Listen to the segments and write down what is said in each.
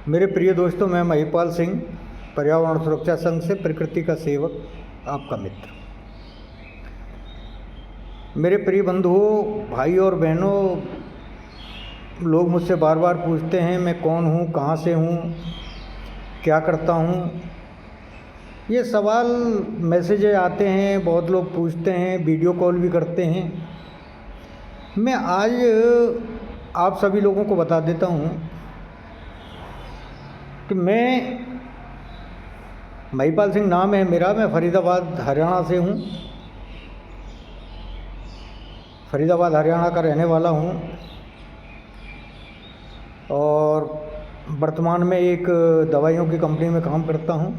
मेरे प्रिय दोस्तों, मैं महिपाल सिंह, पर्यावरण सुरक्षा संघ से प्रकृति का सेवक, आपका मित्र। मेरे प्रिय बंधुओं, भाई और बहनों, लोग मुझसे बार बार पूछते हैं मैं कौन हूँ, कहाँ से हूँ, क्या करता हूँ। ये सवाल मैसेजें आते हैं, बहुत लोग पूछते हैं, वीडियो कॉल भी करते हैं। मैं आज आप सभी लोगों को बता देता हूँ कि मैं महिपाल सिंह नाम है मेरा। मैं फरीदाबाद हरियाणा से हूँ, फरीदाबाद हरियाणा का रहने वाला हूँ और वर्तमान में एक दवाइयों की कंपनी में काम करता हूँ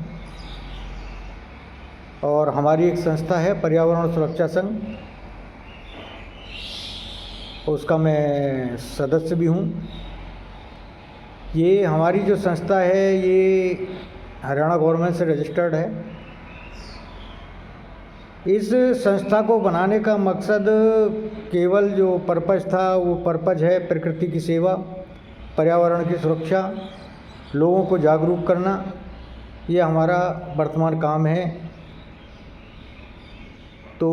और हमारी एक संस्था है पर्यावरण सुरक्षा संघ, उसका मैं सदस्य भी हूँ। ये हमारी जो संस्था है ये हरियाणा गवर्नमेंट से रजिस्टर्ड है। इस संस्था को बनाने का मकसद केवल जो पर्पज़ था वो पर्पज़ है प्रकृति की सेवा, पर्यावरण की सुरक्षा, लोगों को जागरूक करना। ये हमारा वर्तमान काम है। तो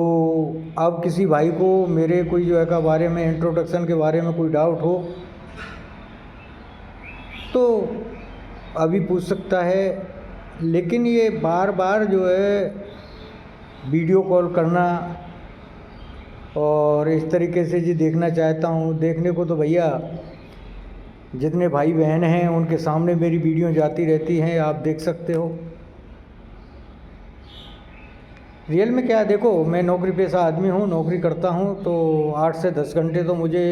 अब किसी भाई को मेरे कोई जो है का बारे में, इंट्रोडक्शन के बारे में कोई डाउट हो तो अभी पूछ सकता है। लेकिन ये बार बार जो है वीडियो कॉल करना और इस तरीके से जी देखना चाहता हूँ, देखने को तो भैया जितने भाई बहन हैं उनके सामने मेरी वीडियो जाती रहती हैं, आप देख सकते हो। रियल में क्या है, देखो मैं नौकरी पेशा आदमी हूँ, नौकरी करता हूँ तो 8 से 10 घंटे तो मुझे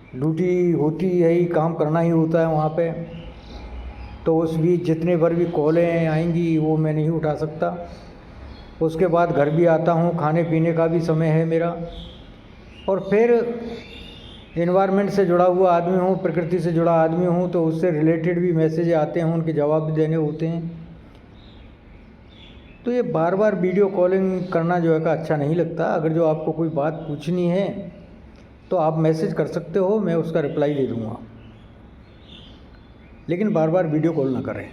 ड्यूटी होती है ही, काम करना ही होता है वहाँ पे। तो उस बीच जितने बार भी कॉलें आएंगी वो मैं नहीं उठा सकता। उसके बाद घर भी आता हूँ, खाने पीने का भी समय है मेरा। और फिर इन्वायरमेंट से जुड़ा हुआ आदमी हूँ, प्रकृति से जुड़ा आदमी हूँ, तो उससे रिलेटेड भी मैसेज आते हैं, उनके जवाब भी देने होते हैं। तो ये बार बार वीडियो कॉलिंग करना जो है का अच्छा नहीं लगता। अगर जो आपको कोई बात पूछनी है तो आप मैसेज कर सकते हो, मैं उसका रिप्लाई दे दूँगा, लेकिन बार बार वीडियो कॉल ना करें,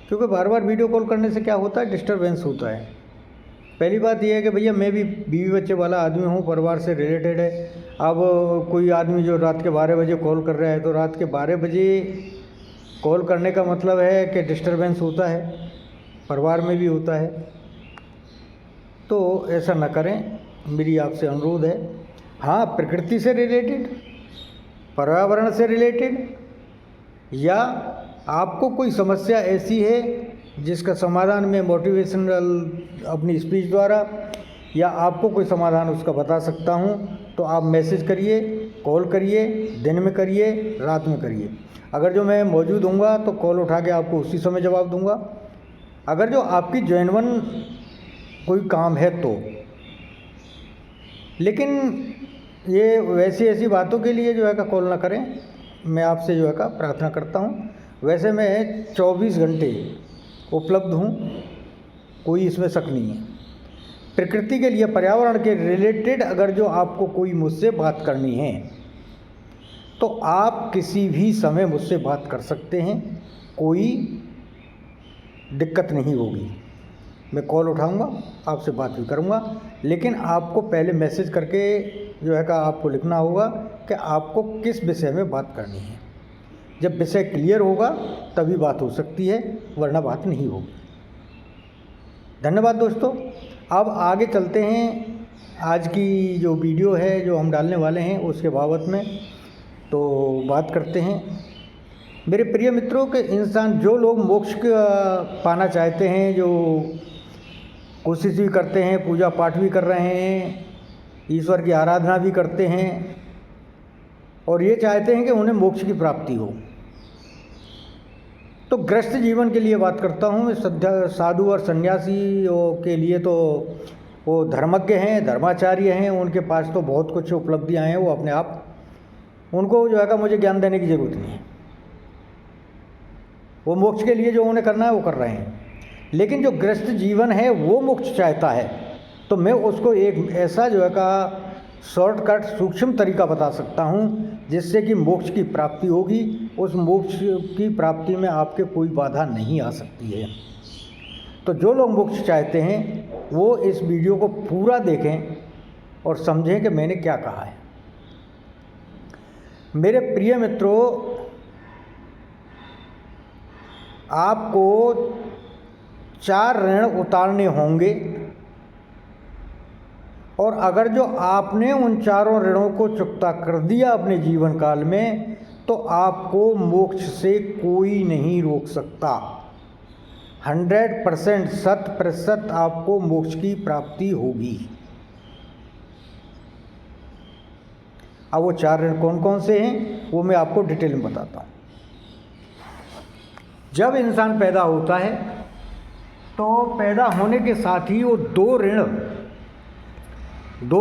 क्योंकि बार बार वीडियो कॉल करने से क्या होता है, डिस्टरबेंस होता है। पहली बात यह है कि भैया मैं भी बीवी बच्चे वाला आदमी हूँ, परिवार से रिलेटेड है। अब कोई आदमी जो रात के 12 बजे कॉल कर रहा है तो रात के 12 बजे कॉल करने का मतलब है कि डिस्टरबेंस होता है, परिवार में भी होता है। तो ऐसा न करें, मेरी आपसे अनुरोध है। हाँ, प्रकृति से रिलेटेड, पर्यावरण से रिलेटेड, या आपको कोई समस्या ऐसी है जिसका समाधान मैं मोटिवेशनल अपनी स्पीच द्वारा या आपको कोई समाधान उसका बता सकता हूँ, तो आप मैसेज करिए, कॉल करिए, दिन में करिए, रात में करिए। अगर जो मैं मौजूद हूँगा तो कॉल उठा के आपको उसी समय जवाब दूँगा। अगर जो आपकी जेन्युइन कोई काम है तो। लेकिन ये वैसी ऐसी बातों के लिए जो है का कॉल ना करें, मैं आपसे जो है का प्रार्थना करता हूँ। वैसे मैं 24 घंटे उपलब्ध हूँ, कोई इसमें शक नहीं है। प्रकृति के लिए, पर्यावरण के रिलेटेड अगर जो आपको कोई मुझसे बात करनी है तो आप किसी भी समय मुझसे बात कर सकते हैं, कोई दिक्कत नहीं होगी। मैं कॉल उठाऊंगा, आपसे बात भी करूंगा, लेकिन आपको पहले मैसेज करके जो है का आपको लिखना होगा कि आपको किस विषय में बात करनी है। जब विषय क्लियर होगा तभी बात हो सकती है, वरना बात नहीं होगी। धन्यवाद दोस्तों। अब आगे चलते हैं, आज की जो वीडियो है जो हम डालने वाले हैं उसके बाबत में तो बात करते हैं। मेरे प्रिय मित्रों के इंसान जो लोग मोक्ष पाना चाहते हैं, जो कोशिश भी करते हैं, पूजा पाठ भी कर रहे हैं, ईश्वर की आराधना भी करते हैं और ये चाहते हैं कि उन्हें मोक्ष की प्राप्ति हो, तो गृहस्थ जीवन के लिए बात करता हूँ। साधु और सन्यासी के लिए तो वो धर्मज्ञ हैं, धर्माचार्य हैं, उनके पास तो बहुत कुछ उपलब्धियाँ हैं, वो अपने आप, उनको जो है का मुझे ज्ञान देने की ज़रूरत नहीं है। वो मोक्ष के लिए जो उन्हें करना है वो कर रहे हैं। लेकिन जो गृहस्थ जीवन है वो मोक्ष चाहता है, तो मैं उसको एक ऐसा जो है का शॉर्टकट सूक्ष्म तरीका बता सकता हूँ जिससे कि मोक्ष की प्राप्ति होगी। उस मोक्ष की प्राप्ति में आपके कोई बाधा नहीं आ सकती है। तो जो लोग मोक्ष चाहते हैं वो इस वीडियो को पूरा देखें और समझें कि मैंने क्या कहा है। मेरे प्रिय मित्रों, आपको 4 ऋण उतारने होंगे और अगर जो आपने उन चारों ऋणों को चुकता कर दिया अपने जीवन काल में, तो आपको मोक्ष से कोई नहीं रोक सकता। 100% 100% आपको मोक्ष की प्राप्ति होगी। अब वो 4 ऋण कौन कौन से हैं वो मैं आपको डिटेल में बताता हूँ। जब इंसान पैदा होता है तो पैदा होने के साथ ही वो 2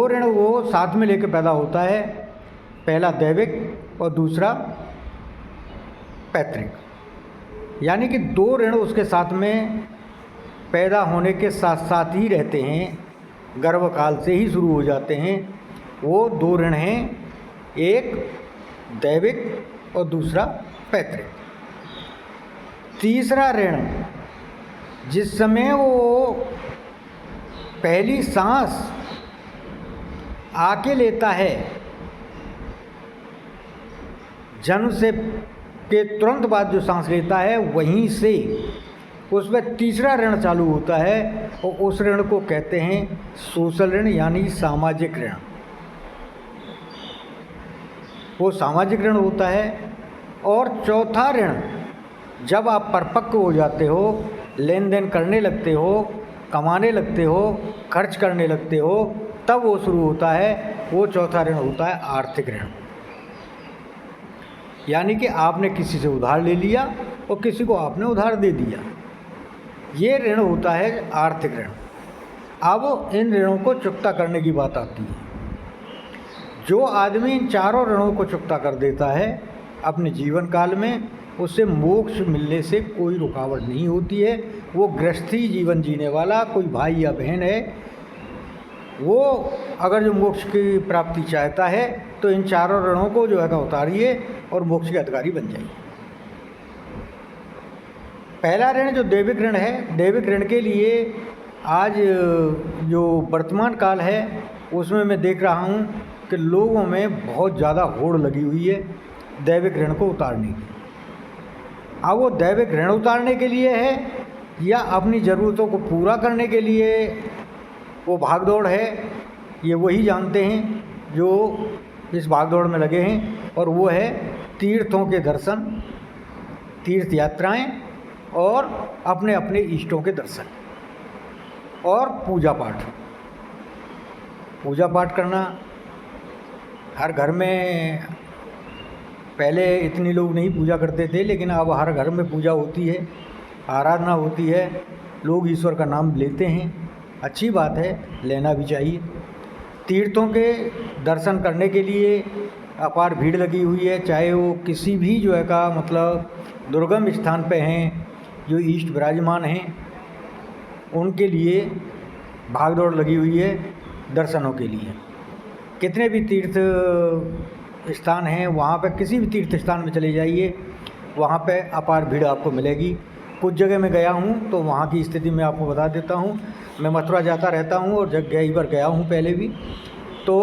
ऋण वो साथ में लेकर पैदा होता है। पहला दैविक और दूसरा पैतृक। यानी कि 2 ऋण उसके साथ में पैदा होने के साथ साथ ही रहते हैं, गर्भकाल से ही शुरू हो जाते हैं। वो 2 ऋण हैं, एक दैविक और दूसरा पैतृक। तीसरा ऋण जिस समय वो पहली सांस आके लेता है, जन्म से के तुरंत बाद जो सांस लेता है वहीं से उसमें तीसरा ऋण चालू होता है और उस ऋण को कहते हैं सोशल ऋण यानी सामाजिक ऋण। वो सामाजिक ऋण होता है। और चौथा ऋण जब आप परिपक्व हो जाते हो, लेन देन करने लगते हो, कमाने लगते हो, खर्च करने लगते हो, तब वो शुरू होता है। वो चौथा ऋण होता है आर्थिक ऋण। यानी कि आपने किसी से उधार ले लिया और किसी को आपने उधार दे दिया, ये ऋण होता है आर्थिक ऋण। अब इन ऋणों को चुकता करने की बात आती है। जो आदमी इन चारों ऋणों को चुकता कर देता है अपने जीवन काल में, उससे मोक्ष मिलने से कोई रुकावट नहीं होती है। वो गृहस्थी जीवन जीने वाला कोई भाई या बहन है, वो अगर जो मोक्ष की प्राप्ति चाहता है तो इन चारों ऋणों को जो है उतारिए और मोक्ष के अधिकारी बन जाइए। पहला ऋण जो दैविक ऋण है, दैविक ऋण के लिए आज जो वर्तमान काल है उसमें मैं देख रहा हूँ कि लोगों में बहुत ज़्यादा होड़ लगी हुई है दैविक ऋण को उतारने की। अब वो दैविक ऋण उतारने के लिए है या अपनी ज़रूरतों को पूरा करने के लिए वो भागदौड़ है, ये वही जानते हैं जो इस भागदौड़ में लगे हैं। और वो है तीर्थों के दर्शन, तीर्थ यात्राएं और अपने अपने इष्टों के दर्शन और पूजा पाठ। पूजा पाठ करना हर घर में, पहले इतने लोग नहीं पूजा करते थे, लेकिन अब हर घर में पूजा होती है, आराधना होती है, लोग ईश्वर का नाम लेते हैं। अच्छी बात है, लेना भी चाहिए। तीर्थों के दर्शन करने के लिए अपार भीड़ लगी हुई है, चाहे वो किसी भी जो है का मतलब दुर्गम स्थान पे हैं, जो ईष्ट विराजमान हैं, उनके लिए भागदौड़ लगी हुई है दर्शनों के लिए। कितने भी तीर्थ स्थान हैं, वहाँ पे किसी भी तीर्थ स्थान में चले जाइए, वहाँ पे अपार भीड़ आपको मिलेगी। कुछ जगह मैं गया हूँ तो वहाँ की स्थिति मैं आपको बता देता हूँ। मैं मथुरा जाता रहता हूँ और कई बार गया हूँ पहले भी। तो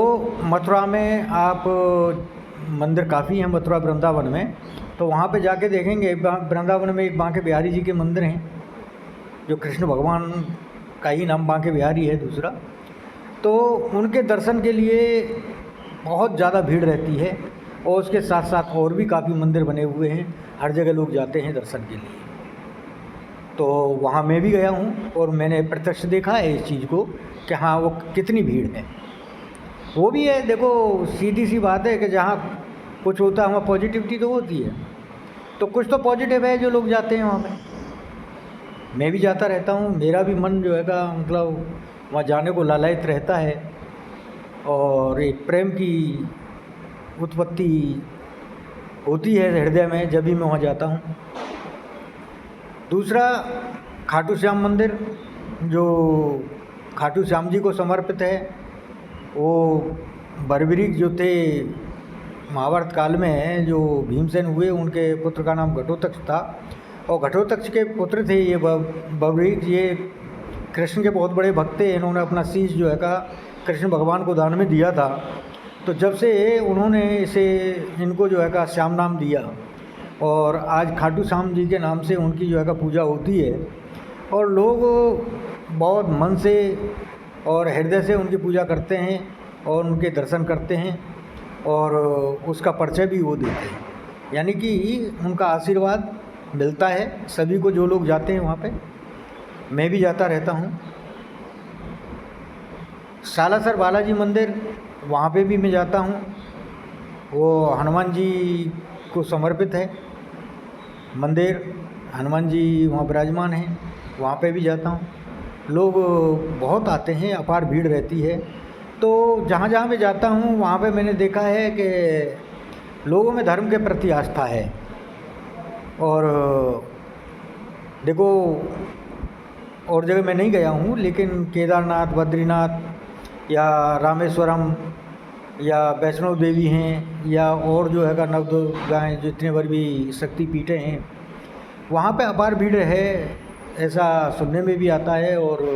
मथुरा में आप मंदिर काफ़ी हैं मथुरा वृंदावन में, तो वहाँ पे जाके देखेंगे वृंदावन में एक बांके बिहारी जी के मंदिर हैं, जो कृष्ण भगवान का ही नाम बांके बिहारी है दूसरा। तो उनके दर्शन के लिए बहुत ज़्यादा भीड़ रहती है और उसके साथ साथ और भी काफ़ी मंदिर बने हुए हैं, हर जगह लोग जाते हैं दर्शन के लिए। तो वहाँ मैं भी गया हूँ और मैंने प्रत्यक्ष देखा है इस चीज़ को कि हाँ वो कितनी भीड़ है। वो भी है, देखो सीधी सी बात है कि जहाँ कुछ होता है वहाँ पॉजिटिविटी तो होती है, तो कुछ तो पॉजिटिव है जो लोग जाते हैं वहाँ पे। मैं भी जाता रहता हूँ, मेरा भी मन जो है का मतलब वहाँ जाने को लालायित रहता है और एक प्रेम की उत्पत्ति होती है हृदय में जब भी मैं वहाँ जाता हूँ। दूसरा खाटू श्याम मंदिर, जो खाटू श्याम जी को समर्पित है। वो बर्बरीक जो थे महाभारत काल में जो भीमसेन हुए उनके पुत्र का नाम घटोत्कच था, और घटोत्कच के पुत्र थे ये बब्रीक। ये कृष्ण के बहुत बड़े भक्त थे। इन्होंने अपना शीश जो है का कृष्ण भगवान को दान में दिया था। तो जब से उन्होंने इसे इनको जो है का श्याम नाम दिया, और आज खाटू श्याम जी के नाम से उनकी जो है का पूजा होती है, और लोग बहुत मन से और हृदय से उनकी पूजा करते हैं और उनके दर्शन करते हैं, और उसका परिचय भी वो देते हैं। यानी कि उनका आशीर्वाद मिलता है सभी को जो लोग जाते हैं वहाँ पे। मैं भी जाता रहता हूँ। सालासर बालाजी मंदिर, वहाँ पे भी मैं जाता हूँ। वो हनुमान जी को समर्पित है मंदिर, हनुमान जी वहाँ विराजमान हैं, वहाँ पे भी जाता हूँ। लोग बहुत आते हैं, अपार भीड़ रहती है। तो जहाँ जहाँ मैं जाता हूँ वहाँ पे मैंने देखा है कि लोगों में धर्म के प्रति आस्था है। और देखो, और जगह मैं नहीं गया हूँ, लेकिन केदारनाथ, बद्रीनाथ या रामेश्वरम या वैष्णो देवी हैं, या और जो है का नवदुर्गाएँ, जितने बार भी शक्ति पीठें हैं, वहाँ पे अपार भीड़ है, ऐसा सुनने में भी आता है। और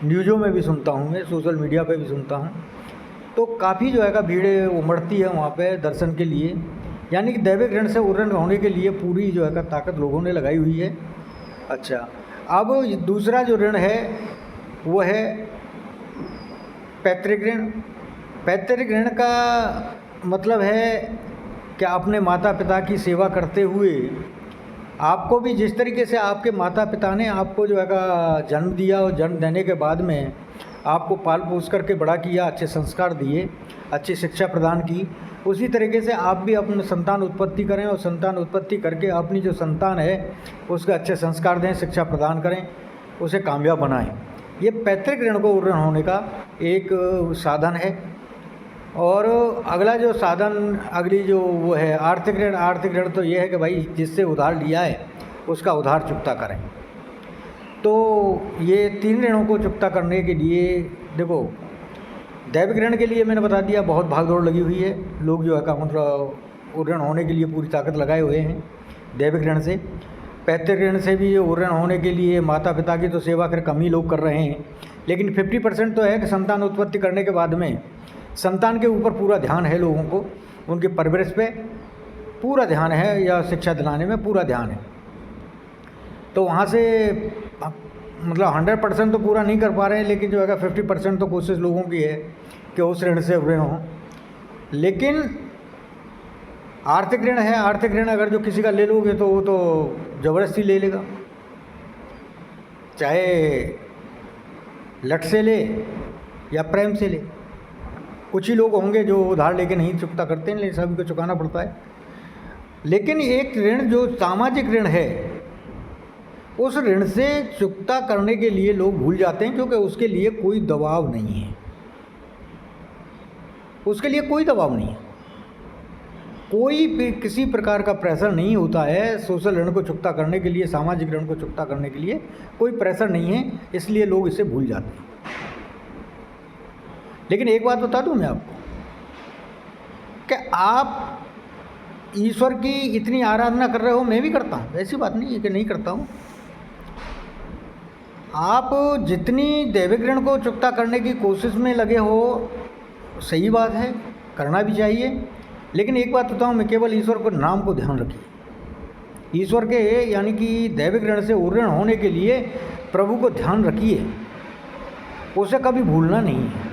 न्यूज़ों में भी सुनता हूँ, मैं सोशल मीडिया पे भी सुनता हूँ। तो काफ़ी जो है का भीड़ उमड़ती है वहाँ पे दर्शन के लिए। यानी कि दैविक ऋण से उर्रण होने के लिए पूरी जो है का ताकत लोगों ने लगाई हुई है। अच्छा, अब दूसरा जो ऋण है वो है पैतृक ऋण। पैतृक ऋण का मतलब है कि अपने माता पिता की सेवा करते हुए आपको भी जिस तरीके से आपके माता पिता ने आपको जो है का जन्म दिया, और जन्म देने के बाद में आपको पाल पोस करके बड़ा किया, अच्छे संस्कार दिए, अच्छी शिक्षा प्रदान की, उसी तरीके से आप भी अपने संतान उत्पत्ति करें, और संतान उत्पत्ति करके अपनी जो संतान है उसके अच्छे संस्कार दें, शिक्षा प्रदान करें, उसे कामयाब बनाएं। ये पैतृक ऋण को उर्रण होने का एक साधन है। और अगला जो साधन, अगली जो वो है आर्थिक ऋण। आर्थिक ऋण तो ये है कि भाई जिससे उधार लिया है उसका उधार चुकता करें। तो ये 3 ऋणों को चुकता करने के लिए देखो, दैविक ऋण के लिए मैंने बता दिया, बहुत भागदौड़ लगी हुई है। लोग जो है का मतलब उर्रण होने के लिए पूरी ताकत लगाए हुए हैं दैविक ऋण से। पैतृक ऋण से भी उर्रण होने के लिए माता पिता की तो सेवा कर कम ही लोग कर रहे हैं, लेकिन 50% तो है कि संतान उत्पत्ति करने के बाद में संतान के ऊपर पूरा ध्यान है लोगों को, उनकी परवरिश पे पूरा ध्यान है, या शिक्षा दिलाने में पूरा ध्यान है। तो वहाँ से मतलब 100% तो पूरा नहीं कर पा रहे हैं, लेकिन जो है 50% तो कोशिश लोगों की है कि उस ऋण से उर्रण हों। लेकिन आर्थिक ऋण है, आर्थिक ऋण अगर जो किसी का ले लोगे तो वो तो ज़बरदस्ती ले लेगा, चाहे लट से ले या प्रेम से ले। कुछ ही लोग होंगे जो उधार लेके नहीं चुकता करते हैं, लेकिन सभी को चुकाना पड़ता है। लेकिन एक ऋण जो सामाजिक ऋण है, उस ऋण से चुकता करने के लिए लोग भूल जाते हैं, क्योंकि उसके लिए कोई दबाव नहीं है। उसके लिए कोई दबाव नहीं है, कोई भी किसी प्रकार का प्रेशर नहीं होता है सोशल ऋण को चुकता करने के लिए, सामाजिक ऋण को चुकता करने के लिए कोई प्रेशर नहीं है, इसलिए लोग इसे भूल जाते हैं। लेकिन एक बात बता दूं मैं आपको कि आप ईश्वर की इतनी आराधना कर रहे हो, मैं भी करता हूँ, ऐसी बात नहीं है कि नहीं करता हूँ। आप जितनी दैविक ऋण को चुकता करने की कोशिश में लगे हो, सही बात है, करना भी चाहिए। लेकिन एक बात बताऊँ मैं, केवल ईश्वर को नाम को ध्यान रखिए। ईश्वर के यानी कि दैविक ऋण से उर्रण होने के लिए प्रभु को ध्यान रखिए, उसे कभी भूलना नहीं है,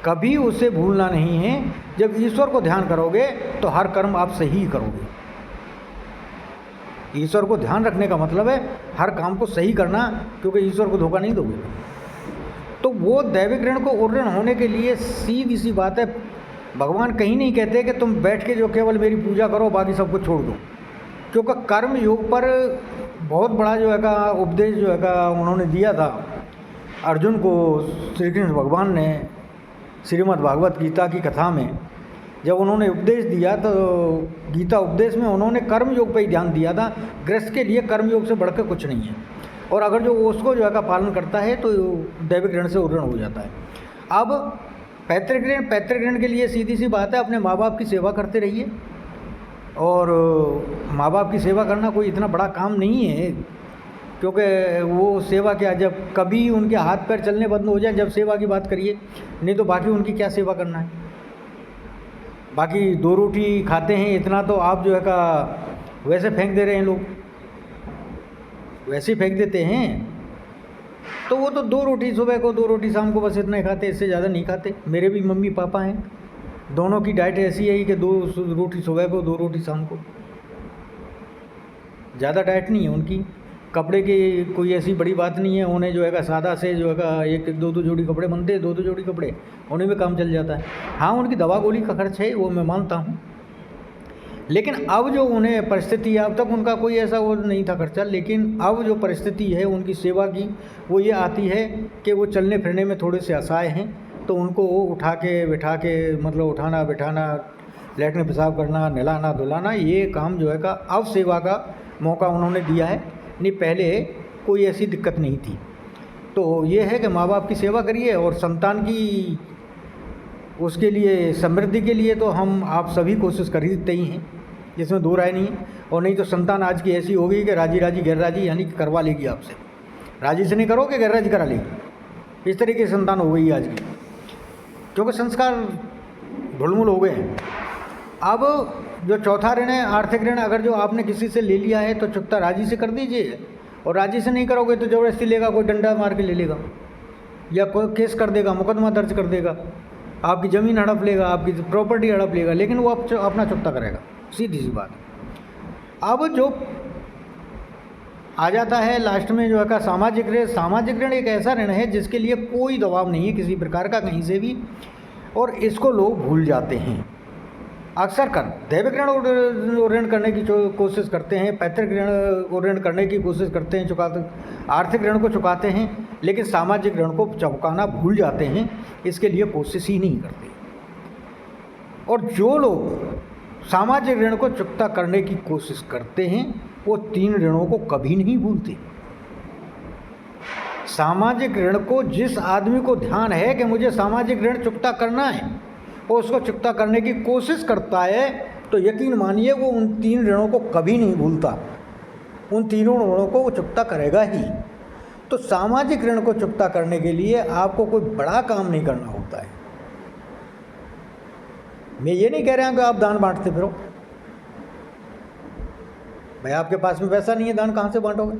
कभी उसे भूलना नहीं है। जब ईश्वर को ध्यान करोगे तो हर कर्म आप सही करोगे। ईश्वर को ध्यान रखने का मतलब है हर काम को सही करना, क्योंकि ईश्वर को धोखा नहीं दोगे। तो वो दैविक ऋण को उर्रण होने के लिए सीधी सी बात है, भगवान कहीं नहीं कहते कि तुम बैठ के जो केवल मेरी पूजा करो, बाकी सब कुछ छोड़ दो। क्योंकि कर्म योग पर बहुत बड़ा जो है का उपदेश जो है का उन्होंने दिया था अर्जुन को। श्री कृष्ण भगवान ने श्रीमद् भागवत गीता की कथा में जब उन्होंने उपदेश दिया, तो गीता उपदेश में उन्होंने कर्म योग पर ही ध्यान दिया था। गृहस्थ के लिए कर्म योग से बढ़कर कुछ नहीं है, और अगर जो उसको जो है का पालन करता है तो दैविक ऋण से उर्रण हो जाता है। अब पैतृक ऋण के लिए सीधी सी बात है, अपने माँ बाप की सेवा करते रहिए। और माँ बाप की सेवा करना कोई इतना बड़ा काम नहीं है, क्योंकि वो सेवा क्या, जब कभी उनके हाथ पैर चलने बंद हो जाए जब सेवा की बात करिए, नहीं तो बाकी उनकी क्या सेवा करना है। बाकी 2 रोटी खाते हैं इतना तो आप जो है का वैसे फेंक दे रहे हैं, लोग वैसे ही फेंक देते हैं। तो वो तो 2 रोटी सुबह को 2 रोटी शाम को बस इतना ही खाते, इससे ज़्यादा नहीं खाते। मेरे भी मम्मी पापा हैं, दोनों की डाइट ऐसी है कि 2 रोटी सुबह को 2 रोटी शाम को, ज़्यादा डाइट नहीं है उनकी। कपड़े की कोई ऐसी बड़ी बात नहीं है, उन्हें जो है सादा से जो है एक 2 जोड़ी कपड़े बनते हैं, 2 जोड़ी कपड़े, उन्हें भी काम चल जाता है। हाँ, उनकी दवा गोली का खर्च है, वो मैं मानता हूँ, लेकिन अब जो उन्हें परिस्थिति है, अब तक उनका कोई ऐसा वो नहीं था खर्चा, लेकिन अब जो परिस्थिति है उनकी सेवा की, वो ये आती है कि वो चलने फिरने में थोड़े से असहाय हैं, तो उनको उठा के बिठा के, मतलब उठाना बिठाना, लेटने पेशाब करना, नहलाना धुलाना, ये काम जो है का अब सेवा का मौका उन्होंने दिया है, नहीं पहले कोई ऐसी दिक्कत नहीं थी। तो ये है कि माँ बाप की सेवा करिए, और संतान की उसके लिए समृद्धि के लिए तो हम आप सभी कोशिश खरीदते ही हैं, जिसमें 2 राय नहीं है। और नहीं तो संतान आज की ऐसी हो गई कि राजी राजी गैर राजी, यानी कि करवा लेगी आपसे, राजी से नहीं करोगे गैर राजी करा लेगी, इस तरीके की संतान हो गई आज की, क्योंकि संस्कार ढुलमुल हो गए हैं। अब जो चौथा ऋण है आर्थिक ऋण, अगर जो आपने किसी से ले लिया है तो चुकता राजी से कर दीजिए, और राजी से नहीं करोगे तो ज़बरदस्ती लेगा, कोई डंडा मार के ले लेगा, या कोई केस कर देगा, मुकदमा दर्ज कर देगा, आपकी ज़मीन हड़प लेगा, आपकी प्रॉपर्टी हड़प लेगा, लेकिन वो अपना चुकता करेगा, सीधी सी बात। अब जो आ जाता है लास्ट में जो है का सामाजिक ऋण। सामाजिक ऋण एक ऐसा ऋण है जिसके लिए कोई दबाव नहीं है किसी प्रकार का कहीं से भी, और इसको लोग भूल जाते हैं अक्सर कर। दैविक ऋण करने की कोशिश करते हैं, पैतृक ऋण करने की कोशिश करते हैं, चुकाते, आर्थिक ऋण को चुकाते हैं, लेकिन सामाजिक ऋण को चुकाना भूल जाते हैं, इसके लिए कोशिश ही नहीं करते। और जो लोग सामाजिक ऋण को चुकता करने की कोशिश करते हैं वो 3 ऋणों को कभी नहीं भूलते। सामाजिक ऋण को जिस आदमी को ध्यान है कि मुझे सामाजिक ऋण चुकता करना है, वो उसको चुकता करने की कोशिश करता है, तो यकीन मानिए वो उन 3 ऋणों को कभी नहीं भूलता, उन 3 ऋणों को वो चुकता करेगा ही। तो सामाजिक ऋण को चुकता करने के लिए आपको कोई बड़ा काम नहीं करना होता है। मैं ये नहीं कह रहा हूँ कि आप दान बांटते फिरो, भाई आपके पास में पैसा नहीं है, दान कहाँ से बांटोगे,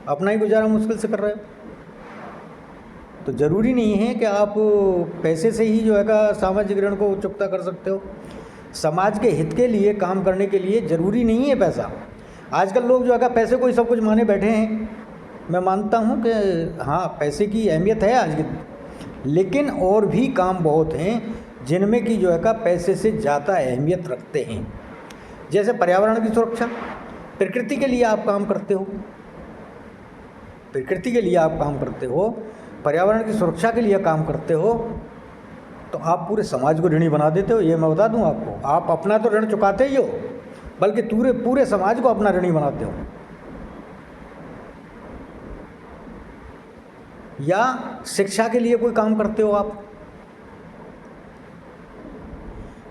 अपना ही गुजारा मुश्किल से कर रहे हो। तो ज़रूरी नहीं है कि आप पैसे से ही जो है का सामाजिक ऋण को चुकता कर सकते हो। समाज के हित के लिए काम करने के लिए ज़रूरी नहीं है पैसा। आजकल लोग जो है का पैसे को ही सब कुछ माने बैठे हैं। मैं मानता हूँ कि हाँ, पैसे की अहमियत है आज की, लेकिन और भी काम बहुत हैं जिनमें कि जो है का पैसे से ज़्यादा अहमियत रखते हैं। जैसे पर्यावरण की सुरक्षा, प्रकृति के लिए आप काम करते हो, प्रकृति के लिए आप काम करते हो, पर्यावरण की सुरक्षा के लिए काम करते हो, तो आप पूरे समाज को ऋणी बना देते हो। ये मैं बता दूं आपको, आप अपना तो ऋण चुकाते ही हो, बल्कि पूरे समाज को अपना ऋणी बनाते हो। या शिक्षा के लिए कोई काम करते हो आप,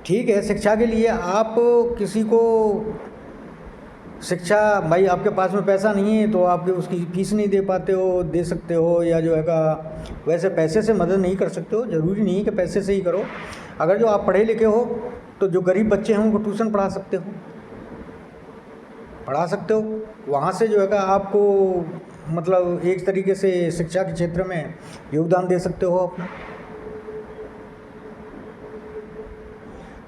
ठीक है, शिक्षा के लिए आप किसी को शिक्षा, भाई आपके पास में पैसा नहीं है तो आप उसकी फीस नहीं दे पाते हो, दे सकते हो, या जो है का वैसे पैसे से मदद नहीं कर सकते हो, ज़रूरी नहीं है कि पैसे से ही करो। अगर जो आप पढ़े लिखे हो तो जो गरीब बच्चे हैं उनको ट्यूशन पढ़ा सकते हो, वहाँ से जो है का आपको मतलब एक तरीके से शिक्षा के क्षेत्र में योगदान दे सकते हो अपना।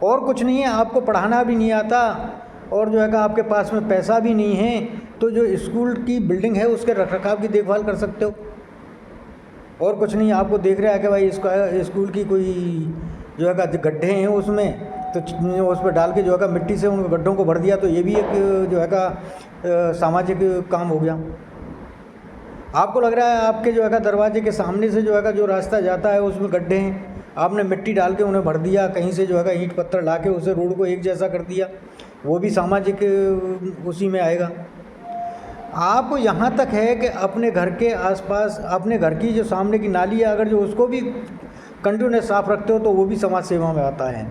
और कुछ नहीं है, आपको पढ़ाना भी नहीं आता और जो है कि आपके पास में पैसा भी नहीं है, तो जो स्कूल की बिल्डिंग है उसके रखरखाव की देखभाल कर सकते हो। और कुछ नहीं, आपको देख रहा है कि भाई इसका स्कूल की कोई जो है कि गड्ढे हैं उसमें, तो उस पर डाल के जो है कि मिट्टी से उन गड्ढों को भर दिया, तो ये भी एक जो है कि सामाजिक काम हो गया। आपको लग रहा है आपके जो है कि दरवाजे के सामने से जो है कि जो रास्ता जाता है उसमें गड्ढे हैं, आपने मिट्टी डाल के उन्हें भर दिया, कहीं से जो है कि ईंट पत्थर ला के उसे रोड को एक जैसा कर दिया, वो भी सामाजिक उसी में आएगा। आप यहाँ तक है कि अपने घर के आसपास, अपने घर की जो सामने की नाली है, अगर जो उसको भी कंटिन्यूस साफ रखते हो तो वो भी समाज सेवा में आता है।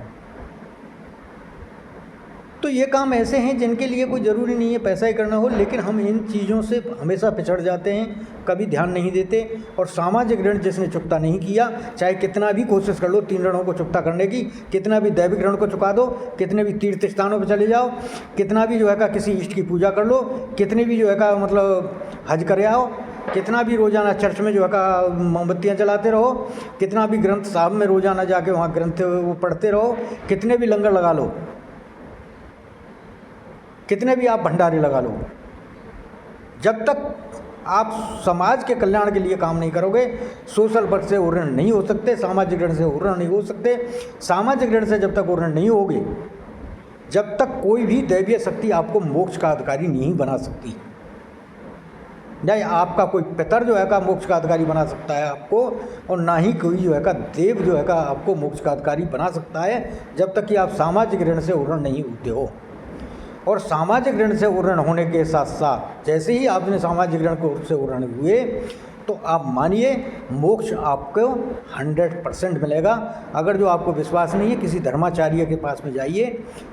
तो ये काम ऐसे हैं जिनके लिए कोई ज़रूरी नहीं है पैसा ही करना हो, लेकिन हम इन चीज़ों से हमेशा पिछड़ जाते हैं, कभी ध्यान नहीं देते। और सामाजिक ऋण जिसने चुकता नहीं किया, चाहे कितना भी कोशिश कर लो 3 ऋणों को चुकता करने की, कितना भी दैविक ऋण को चुका दो, कितने भी तीर्थ स्थानों पर चले जाओ, कितना भी जो है का किसी इष्ट की पूजा कर लो, कितने भी जो है का मतलब हज कर आओ, कितना भी रोज़ाना चर्च में जो है का मोमबत्तियाँ जलाते रहो, कितना भी ग्रंथ साहब में रोज़ाना जाके वहाँ ग्रंथ वो पढ़ते रहो, कितने भी लंगर लगा लो, कितने भी आप भंडारे लगा लो, जब तक आप समाज के कल्याण के लिए काम नहीं करोगे, सोशल वर्क से ऋण नहीं हो सकते, सामाजिक ऋण से ऋण नहीं हो सकते। सामाजिक ऋण से जब तक ऋण नहीं होगे, जब तक कोई भी दैवीय शक्ति आपको मोक्ष का अधिकारी नहीं बना सकती। नहीं आपका कोई पितर जो है का मोक्ष का अधिकारी बना सकता है आपको, और ना ही कोई जो है का देव जो है का आपको मोक्ष का अधिकारी बना सकता है, जब तक कि आप सामाजिक ऋण से ऋण नहीं होते हो। और सामाजिक ऋण से ऋण होने के साथ साथ जैसे ही आपने सामाजिक ऋण को से ऋण हुए, तो आप मानिए मोक्ष आपको 100% मिलेगा। अगर जो आपको विश्वास नहीं है, किसी धर्माचार्य के पास में जाइए,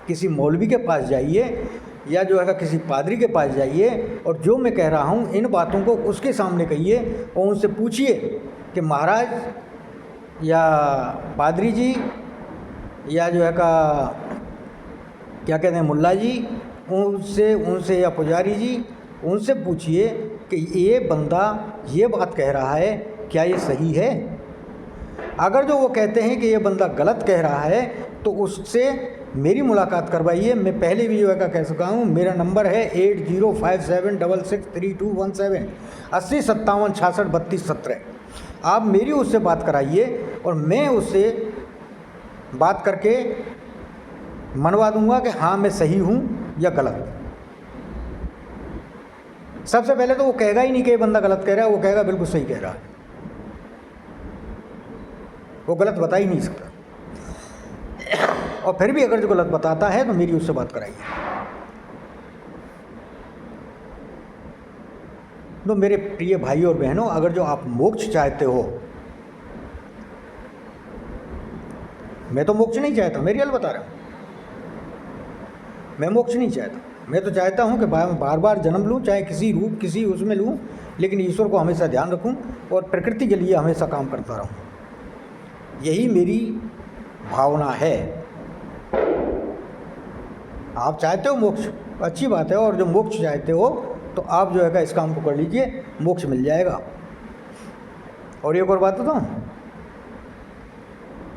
किसी मौलवी के पास जाइए, या जो है किसी पादरी के पास जाइए, और जो मैं कह रहा हूँ इन बातों को उसके सामने कहिए और उनसे पूछिए कि महाराज या पादरी जी या जो है का क्या कहते हैं मुल्ला जी, उनसे या पुजारी जी, उनसे पूछिए कि ये बंदा ये बात कह रहा है, क्या ये सही है। अगर जो वो कहते हैं कि ये बंदा गलत कह रहा है, तो उससे मेरी मुलाकात करवाइए। मैं पहले भी जो है कह चुका हूँ, मेरा नंबर है 8057663217 80 57 66 32 17। आप मेरी उससे बात कराइए और मैं उससे बात करके मनवा दूंगा कि हाँ मैं सही हूँ या गलत। सबसे पहले तो वो कहेगा ही नहीं कि ये बंदा गलत कह रहा है, वो कहेगा बिल्कुल सही कह रहा है। वो गलत बता ही नहीं सकता। और फिर भी अगर जो गलत बताता है तो मेरी उससे बात कराइए। तो मेरे प्रिय भाई और बहनों, अगर जो आप मोक्ष चाहते हो, मैं तो मोक्ष नहीं चाहता, मैं रियल बता रहा हूँ, मैं मोक्ष नहीं चाहता। मैं तो चाहता हूँ कि बार बार जन्म लूँ, चाहे किसी रूप किसी उसमें लूँ, लेकिन ईश्वर को हमेशा ध्यान रखूँ और प्रकृति के लिए हमेशा काम करता रहूँ। यही मेरी भावना है। आप चाहते हो मोक्ष, अच्छी बात है, और जो मोक्ष चाहते हो तो आप जो है इस काम को कर लीजिए, मोक्ष मिल जाएगा। और एक और बात बताऊँ,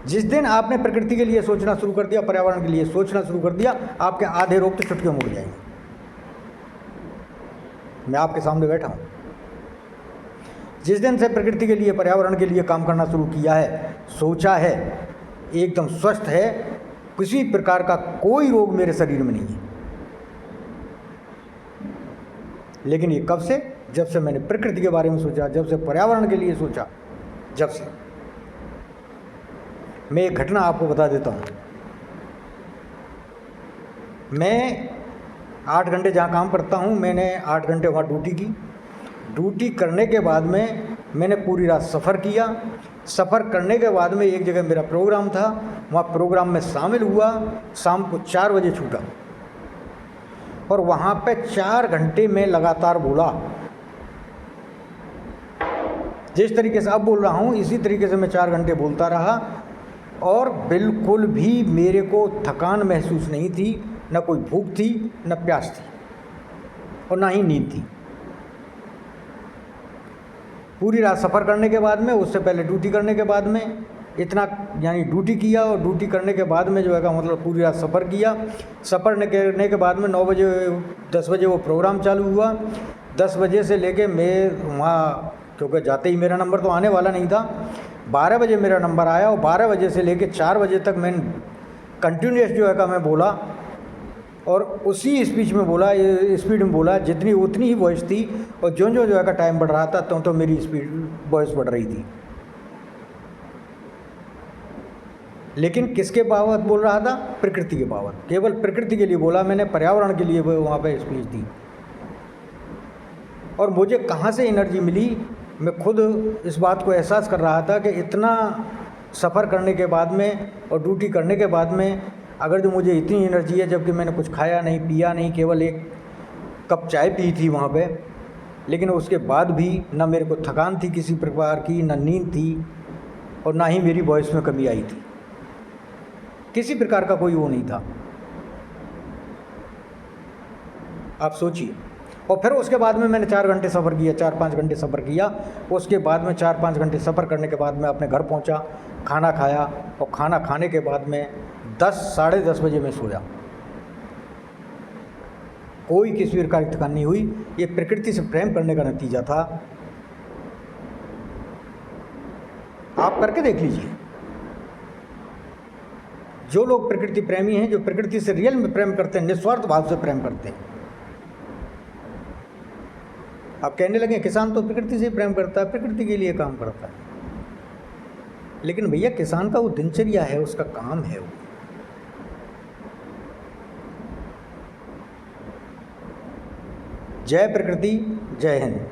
जिस दिन आपने प्रकृति के लिए सोचना शुरू कर दिया, पर्यावरण के लिए सोचना शुरू कर दिया, आपके आधे रोग तो चुटकियों में उड़ जाएंगे। मैं आपके सामने बैठा हूँ। जिस दिन से प्रकृति के लिए पर्यावरण के लिए काम करना शुरू किया है, सोचा है, एकदम स्वस्थ है, किसी प्रकार का कोई रोग मेरे शरीर में नहीं है। लेकिन ये कब से? जब से मैंने प्रकृति के बारे में सोचा, जब से पर्यावरण के लिए सोचा, जब से। मैं एक घटना आपको बता देता हूँ। मैं 8 घंटे जहाँ काम करता हूँ, मैंने 8 घंटे वहाँ ड्यूटी की। ड्यूटी करने के बाद में मैंने पूरी रात सफ़र किया। सफ़र करने के बाद में एक जगह मेरा प्रोग्राम था, वहाँ प्रोग्राम में शामिल हुआ। शाम को 4 बजे छूटा और वहाँ पे 4 घंटे में लगातार बोला। जिस तरीके से अब बोल रहा हूँ, इसी तरीके से मैं 4 घंटे बोलता रहा और बिल्कुल भी मेरे को थकान महसूस नहीं थी, न कोई भूख थी, न प्यास थी, और ना ही नींद थी। पूरी रात सफ़र करने के बाद में, उससे पहले ड्यूटी करने के बाद में इतना, यानी ड्यूटी किया और ड्यूटी करने के बाद में जो है मतलब पूरी रात सफ़र किया। सफ़र करने के बाद में 9 बजे 10 बजे वो प्रोग्राम चालू हुआ। 10 बजे से लेके मैं वहाँ, क्योंकि जाते ही मेरा नंबर तो आने वाला नहीं था, 12 बजे मेरा नंबर आया और 12 बजे से लेके 4 बजे तक मैं कंटिन्यूस जो है मैं बोला, और उसी स्पीच में बोला, ये स्पीड में बोला, जितनी उतनी ही वॉइस थी। और जो जो है टाइम बढ़ रहा था तो मेरी स्पीड वॉइस बढ़ रही थी। लेकिन किसके बाबत बोल रहा था? प्रकृति के बाबत। केवल प्रकृति के लिए बोला मैंने, पर्यावरण के लिए वहाँ पे स्पीच दी। और मुझे कहाँ से एनर्जी मिली, मैं खुद इस बात को एहसास कर रहा था कि इतना सफ़र करने के बाद में और ड्यूटी करने के बाद में अगर जो मुझे इतनी एनर्जी है, जबकि मैंने कुछ खाया नहीं पिया नहीं, केवल एक कप चाय पी थी वहाँ पे, लेकिन उसके बाद भी ना मेरे को थकान थी किसी प्रकार की, ना नींद थी और ना ही मेरी वॉइस में कमी आई थी, किसी प्रकार का कोई वो नहीं था। आप सोचिए। और फिर उसके बाद में मैंने 4 घंटे सफ़र किया, 4-5 घंटे सफ़र किया। उसके बाद में 4-5 घंटे सफ़र करने के बाद मैं अपने घर पहुंचा, खाना खाया और खाना खाने के बाद में 10 साढ़े 10 बजे मैं सोया। कोई किसी प्रकार की थकान नहीं हुई। ये प्रकृति से प्रेम करने का नतीजा था। आप करके देख लीजिए। जो लोग प्रकृति प्रेमी हैं, जो प्रकृति से रियल में प्रेम करते हैं, निस्वार्थ भाव से प्रेम करते हैं। आप कहने लगे किसान तो प्रकृति से प्रेम करता है, प्रकृति के लिए काम करता है, लेकिन भैया किसान का वो दिनचर्या है, उसका काम है वो। जय प्रकृति, जय हिंद।